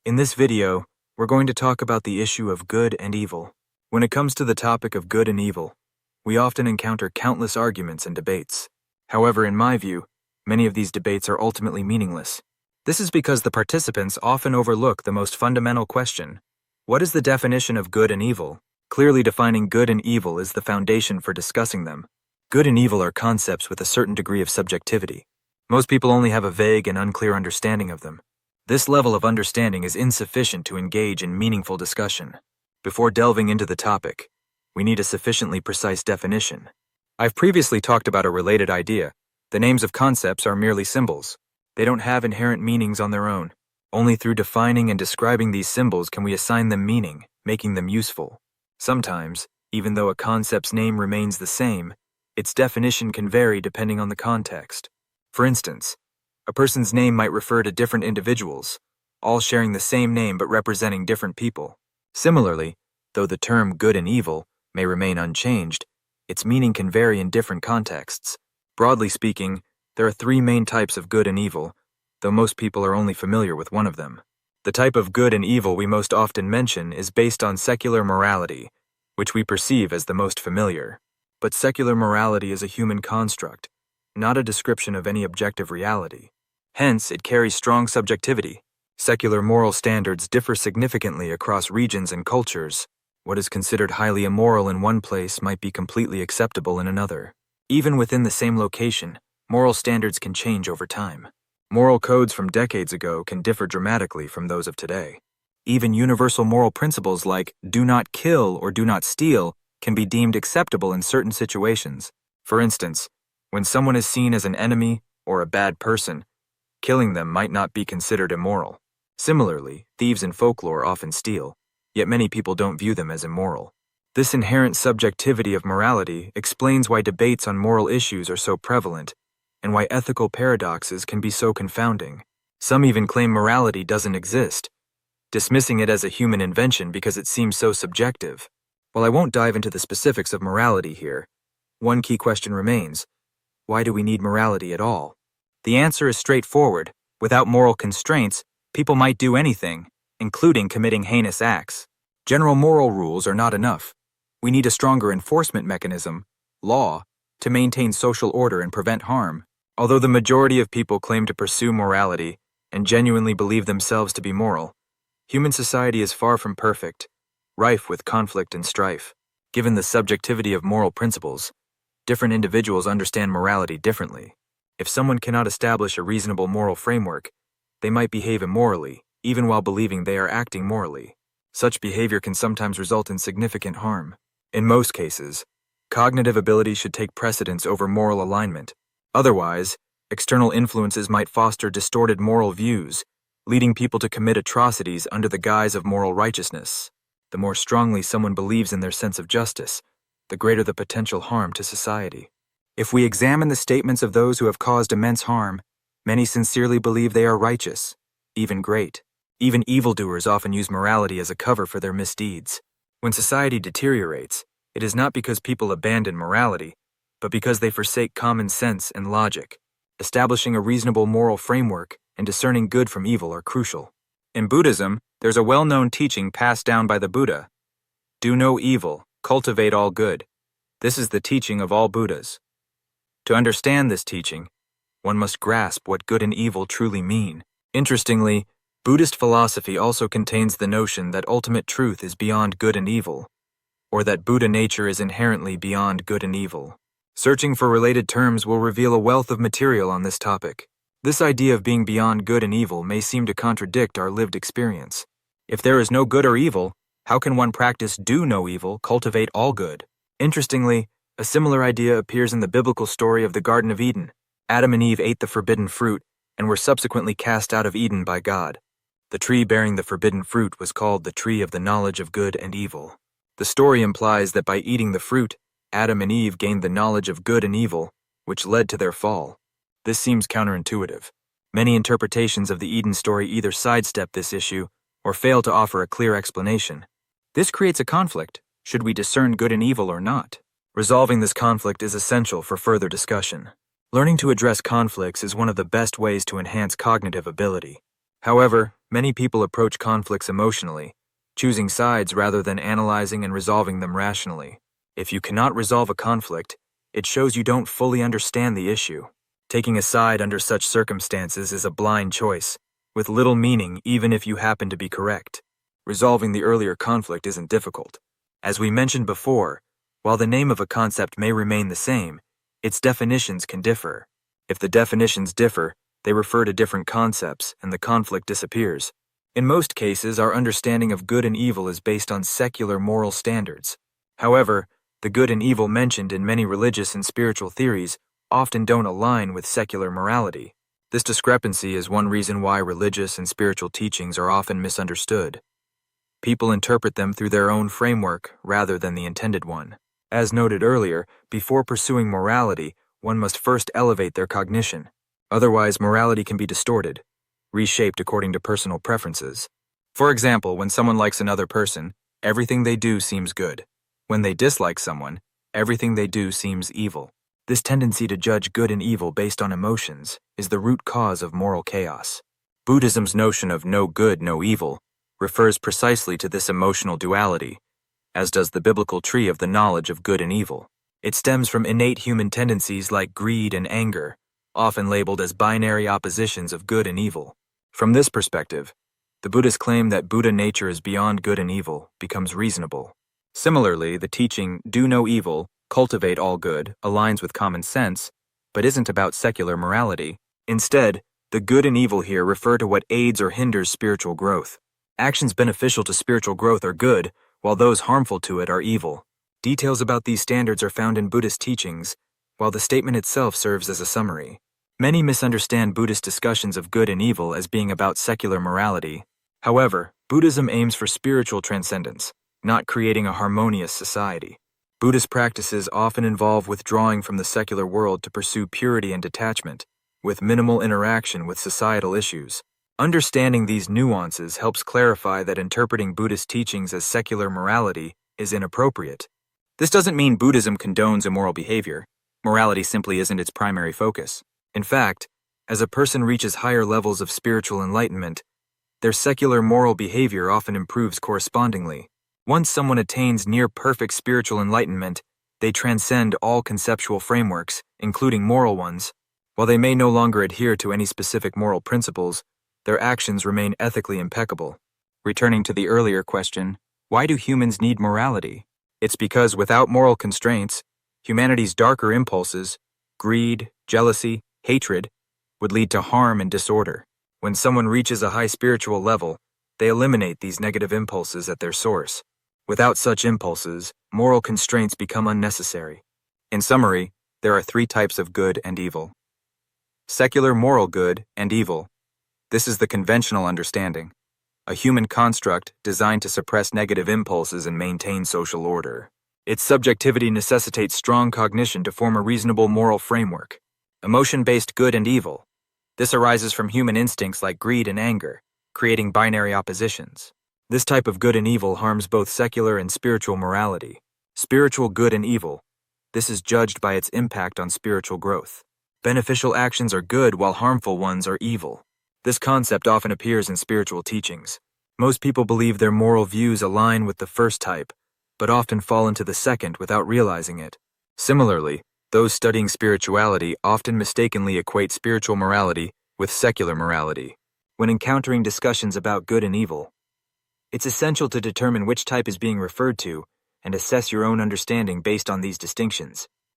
In this video, we're going to talk about the issue of good and evil. When it comes to the topic of good and evil, we often encounter countless arguments and debates. However, in my view, many of these debates are ultimately meaningless. This is because the participants often overlook the most fundamental question: what is the definition of good and evil? Clearly defining good and evil is the foundation for discussing them. Good and evil are concepts with a certain degree of subjectivity. Most people only have a vague and unclear understanding of them. This level of understanding is insufficient to engage in meaningful discussion. Before delving into the topic, we need a sufficiently precise definition. I've previously talked about a related idea. The names of concepts are merely symbols. They don't have inherent meanings on their own. Only through defining and describing these symbols can we assign them meaning, making them useful. Sometimes, even though a concept's name remains the same, its definition can vary depending on the context. For instance, a person's name might refer to different individuals, all sharing the same name but representing different people. Similarly, though the term good and evil may remain unchanged, its meaning can vary in different contexts. Broadly speaking, there are three main types of good and evil, though most people are only familiar with one of them. The type of good and evil we most often mention is based on secular morality, which we perceive as the most familiar. But secular morality is a human construct, not a description of any objective reality. Hence, it carries strong subjectivity. Secular moral standards differ significantly across regions and cultures. What is considered highly immoral in one place might be completely acceptable in another. Even within the same location, moral standards can change over time. Moral codes from decades ago can differ dramatically from those of today. Even universal moral principles like do not kill or do not steal can be deemed acceptable in certain situations. For instance, when someone is seen as an enemy or a bad person, killing them might not be considered immoral. Similarly, thieves in folklore often steal, yet many people don't view them as immoral. This inherent subjectivity of morality explains why debates on moral issues are so prevalent, and why ethical paradoxes can be so confounding. Some even claim morality doesn't exist, dismissing it as a human invention because it seems so subjective. While I won't dive into the specifics of morality here, one key question remains: why do we need morality at all? The answer is straightforward. Without moral constraints, people might do anything, including committing heinous acts. General moral rules are not enough. We need a stronger enforcement mechanism, law, to maintain social order and prevent harm. Although the majority of people claim to pursue morality and genuinely believe themselves to be moral, human society is far from perfect, rife with conflict and strife. Given the subjectivity of moral principles, different individuals understand morality differently. If someone cannot establish a reasonable moral framework, they might behave immorally, even while believing they are acting morally. Such behavior can sometimes result in significant harm. In most cases, cognitive ability should take precedence over moral alignment. Otherwise, external influences might foster distorted moral views, leading people to commit atrocities under the guise of moral righteousness. The more strongly someone believes in their sense of justice, the greater the potential harm to society. If we examine the statements of those who have caused immense harm, many sincerely believe they are righteous, even great. Even evildoers often use morality as a cover for their misdeeds. When society deteriorates, it is not because people abandon morality, but because they forsake common sense and logic. Establishing a reasonable moral framework and discerning good from evil are crucial. In Buddhism, there's a well-known teaching passed down by the Buddha: do no evil, cultivate all good. This is the teaching of all Buddhas. To understand this teaching, one must grasp what good and evil truly mean. Interestingly, Buddhist philosophy also contains the notion that ultimate truth is beyond good and evil, or that Buddha nature is inherently beyond good and evil. Searching for related terms will reveal a wealth of material on this topic. This idea of being beyond good and evil may seem to contradict our lived experience. If there is no good or evil, how can one practice do no evil, cultivate all good? Interestingly, a similar idea appears in the biblical story of the Garden of Eden. Adam and Eve ate the forbidden fruit and were subsequently cast out of Eden by God. The tree bearing the forbidden fruit was called the tree of the knowledge of good and evil. The story implies that by eating the fruit, Adam and Eve gained the knowledge of good and evil, which led to their fall. This seems counterintuitive. Many interpretations of the Eden story either sidestep this issue or fail to offer a clear explanation. This creates a conflict. Should we discern good and evil or not? Resolving this conflict is essential for further discussion. Learning to address conflicts is one of the best ways to enhance cognitive ability. However, Many people approach conflicts emotionally, choosing sides rather than analyzing and resolving them rationally. If you cannot resolve a conflict, it shows you don't fully understand the issue. Taking a side under such circumstances is a blind choice, with little meaning even if you happen to be correct. Resolving the earlier conflict isn't difficult. As we mentioned before, while the name of a concept may remain the same, its definitions can differ. If the definitions differ, they refer to different concepts, and the conflict disappears. In most cases, our understanding of good and evil is based on secular moral standards. However, the good and evil mentioned in many religious and spiritual theories often don't align with secular morality. This discrepancy is one reason why religious and spiritual teachings are often misunderstood. People interpret them through their own framework rather than the intended one. As noted earlier, before pursuing morality, one must first elevate their cognition. Otherwise, morality can be distorted, reshaped according to personal preferences. For example, when someone likes another person, everything they do seems good. When they dislike someone, everything they do seems evil. This tendency to judge good and evil based on emotions is the root cause of moral chaos. Buddhism's notion of no good, no evil refers precisely to this emotional duality, as does the biblical tree of the knowledge of good and evil. It stems from innate human tendencies like greed and anger, often labeled as binary oppositions of good and evil. From this perspective, the Buddhist claim that Buddha nature is beyond good and evil becomes reasonable. Similarly, the teaching, do no evil, cultivate all good, aligns with common sense, but isn't about secular morality. Instead, the good and evil here refer to what aids or hinders spiritual growth. Actions beneficial to spiritual growth are good, while those harmful to it are evil. Details about these standards are found in Buddhist teachings, while the statement itself serves as a summary. Many misunderstand Buddhist discussions of good and evil as being about secular morality. However, Buddhism aims for spiritual transcendence, not creating a harmonious society. Buddhist practices often involve withdrawing from the secular world to pursue purity and detachment, with minimal interaction with societal issues. Understanding these nuances helps clarify that interpreting Buddhist teachings as secular morality is inappropriate. This doesn't mean Buddhism condones immoral behavior. Morality simply isn't its primary focus. In fact, as a person reaches higher levels of spiritual enlightenment, their secular moral behavior often improves correspondingly. Once someone attains near-perfect spiritual enlightenment, they transcend all conceptual frameworks, including moral ones. While they may no longer adhere to any specific moral principles, their actions remain ethically impeccable. Returning to the earlier question, why do humans need morality? It's because without moral constraints, humanity's darker impulses, greed, jealousy, hatred, would lead to harm and disorder. When someone reaches a high spiritual level, they eliminate these negative impulses at their source. Without such impulses, moral constraints become unnecessary. In summary, there are three types of good and evil. Secular moral good and evil. This is the conventional understanding, a human construct designed to suppress negative impulses and maintain social order. Its subjectivity necessitates strong cognition to form a reasonable moral framework. Emotion-based good and evil. This arises from human instincts like greed and anger, creating binary oppositions. This type of good and evil harms both secular and spiritual morality. Spiritual good and evil. This is judged by its impact on spiritual growth. Beneficial actions are good while harmful ones are evil. This concept often appears in spiritual teachings. Most people believe their moral views align with the first type, but often fall into the second without realizing it. Similarly, those studying spirituality often mistakenly equate spiritual morality with secular morality. When encountering discussions about good and evil, it's essential to determine which type is being referred to and assess your own understanding based on these distinctions.